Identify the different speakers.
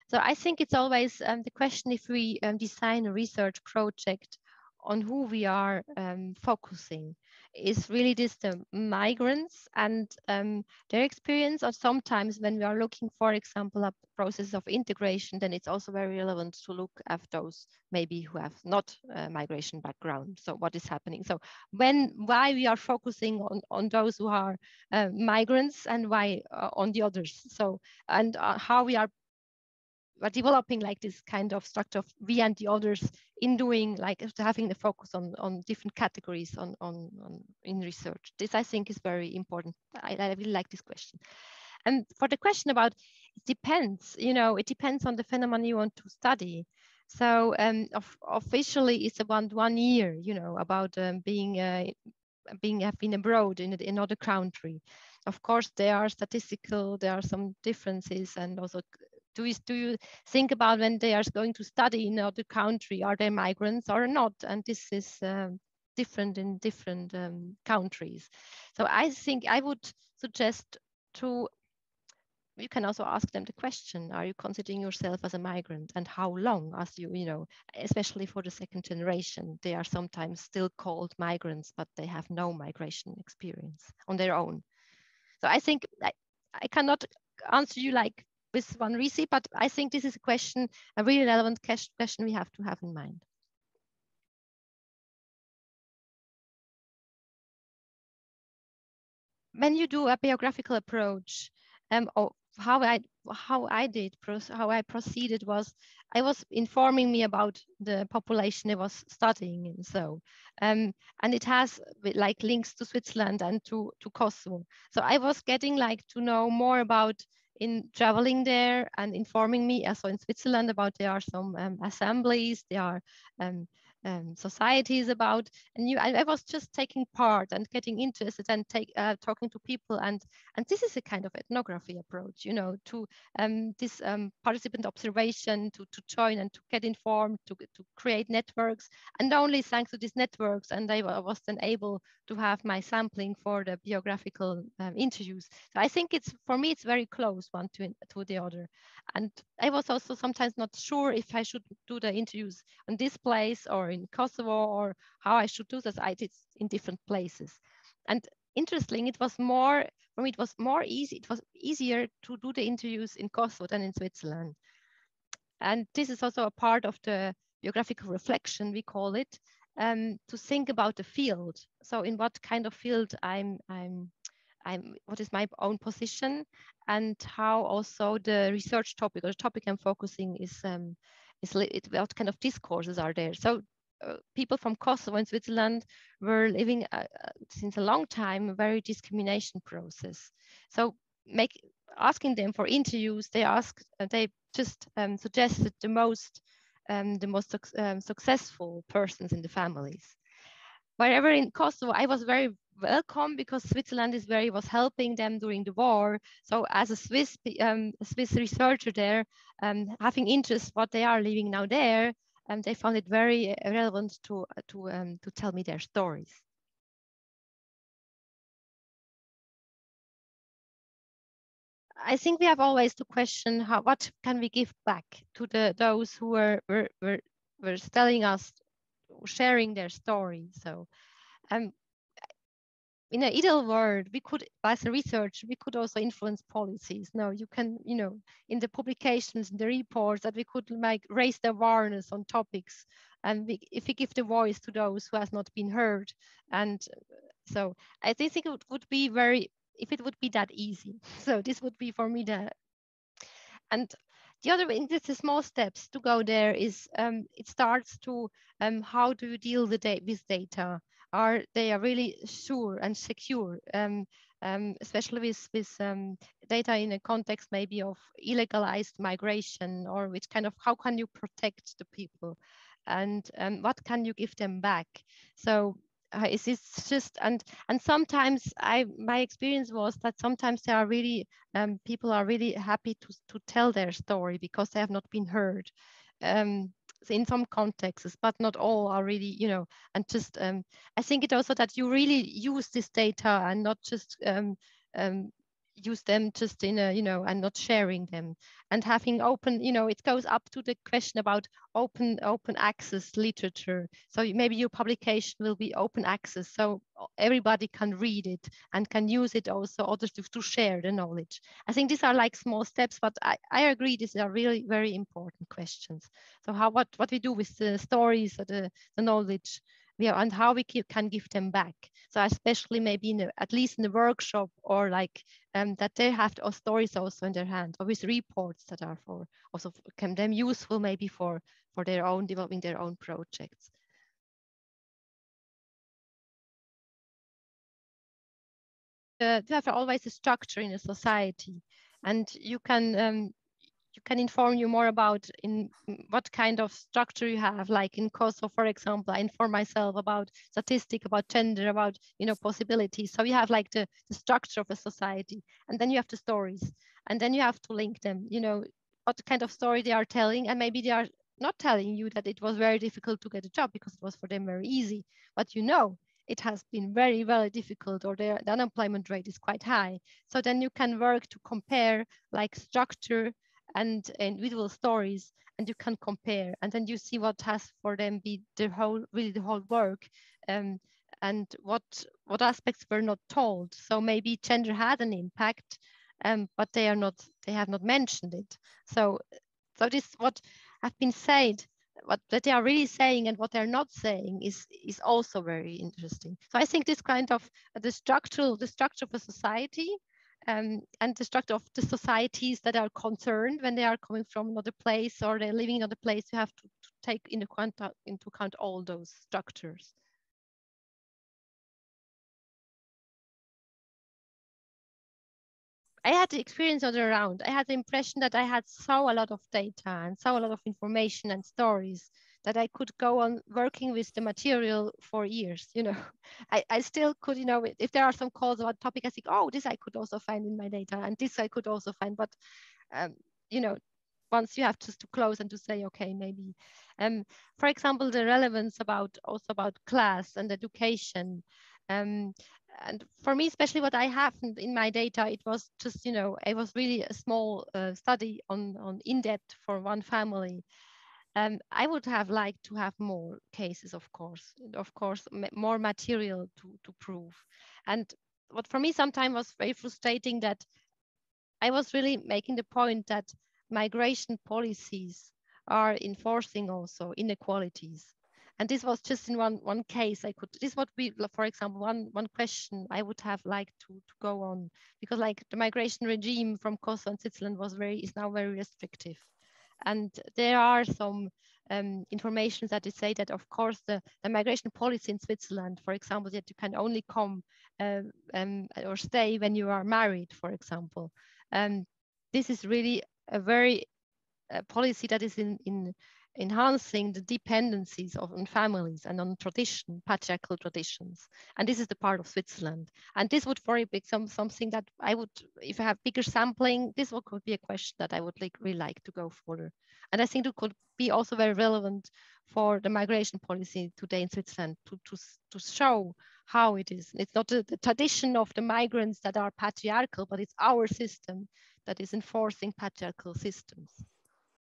Speaker 1: So I think it's always the question if we design a research project on who we are focusing. Is really this the migrants and their experience, or sometimes when we are looking, for example, a process of integration, then it's also very relevant to look at those maybe who have not a migration background. So what is happening? So why we are focusing on those who are migrants and why on the others? So and how we are developing like this kind of structure of we and the others in doing like having the focus on different categories on in research. This I think is very important. I really like this question. And for the question about it depends, it depends on the phenomenon you want to study. So officially it's about 1 year, about have been abroad in another country. Of course, there are some differences, and also do you think about when they are going to study in another country, are they migrants or not? And this is different in different countries. So I think I would suggest you can also ask them the question, are you considering yourself as a migrant, and how long? As especially for the second generation, they are sometimes still called migrants, but they have no migration experience on their own. So I think I cannot answer you like with one receipt, but I think this is a really relevant question we have to have in mind. When you do a biographical approach, or how I proceeded was I was informing me about the population I was studying, and so and it has like links to Switzerland and to Kosovo. So I was getting like to know more about in traveling there and informing me also in Switzerland about there are some assemblies, there are societies about, and I was just taking part and getting interested and talking to people, and this is a kind of ethnography approach, to this participant observation, to join and to get informed, to create networks, and only thanks to these networks, and I was then able to have my sampling for the biographical interviews. So I think for me it's very close one to the other, and I was also sometimes not sure if I should do the interviews on this place or in Kosovo, or how I should do this. I did in different places. And interesting, it was more easy. It was easier to do the interviews in Kosovo than in Switzerland. And this is also a part of the biographical reflection, we call it, to think about the field. So in what kind of field what is my own position, and how also the research topic or the topic I'm focusing is what kind of discourses are there. So people from Kosovo and Switzerland were living since a long time a very discrimination process. So asking them for interviews, they just suggested the most successful persons in the families. Wherever in Kosovo, I was very welcome because Switzerland was helping them during the war. So as a Swiss researcher there, having interest what they are living now there, they found it very relevant to tell me their stories. I think we have always to question what can we give back to those who were telling us, sharing their story. So in an ideal world, we could, as a research, we could also influence policies. No, you can, in the publications, in the reports, that we could like raise the awareness on topics, and if we give the voice to those who has not been heard. And so I think it would be if it would be that easy. So this would be for me and the other thing, just the small steps to go there is it starts to how do you deal with data? Are they really sure and secure? Especially with data in a context maybe of illegalized migration, or which kind of how can you protect the people, and what can you give them back? So it's just and sometimes my experience was that sometimes they are really people are really happy to tell their story because they have not been heard in some contexts, but not all are really, and just I think it also that you really use this data and not just use them just in a, and not sharing them, and having open, it goes up to the question about open access literature. So maybe your publication will be open access, so everybody can read it and can use it, also others to share the knowledge. I think these are like small steps, but I agree these are really very important questions. So what we do with the stories or the knowledge, and how we can give them back. So especially maybe at least in the workshop, or like that they have stories also in their hand, or with reports that are for also can them useful maybe for their own developing their own projects. You have always a structure in a society, and you can inform you more about in what kind of structure you have. Like in Kosovo, for example, I inform myself about statistic, about gender, about possibilities. So you have like the structure of a society, and then you have the stories, and then you have to link them. What kind of story they are telling, and maybe they are not telling you that it was very difficult to get a job because it was for them very easy, but it has been very, very difficult, or the unemployment rate is quite high. So then you can work to compare like structure and individual stories, and you can compare, and then you see what has for them be the whole work, and what aspects were not told. So maybe gender had an impact, but they have not mentioned it. So this what have been said, what that they are really saying and what they're not saying is also very interesting. So I think this kind of the structure of a society, and the structure of the societies that are concerned when they are coming from another place or they're living in another place, you have to take into account all those structures. I had the experience all around. I had the impression that I had so a lot of data and so a lot of information and stories that I could go on working with the material for years. I still could, if there are some calls about topic, I think, oh, this I could also find in my data, and this I could also find. But, you know, once you have just to close and to say, okay, maybe, for example, the relevance about class and education. And for me, especially what I have in my data, it was just, it was really a small study on in-depth for one family. I would have liked to have more cases, of course, more material to prove. And what for me sometimes was very frustrating, that I was really making the point that migration policies are enforcing also inequalities. And this was just in one case. This would be, for example, one question I would have liked to go on, because like the migration regime from Kosovo and Switzerland is now very restrictive. And there are some information that they say that, of course, the migration policy in Switzerland, for example, that you can only come or stay when you are married, for example. This is really a very policy that is in enhancing the dependencies on families and on patriarchal traditions. And this is the part of Switzerland. And this would very big something that I would, if I have bigger sampling, this could be a question that I would really like to go further. And I think it could be also very relevant for the migration policy today in Switzerland to show how it is. It's not the tradition of the migrants that are patriarchal, but it's our system that is enforcing patriarchal systems.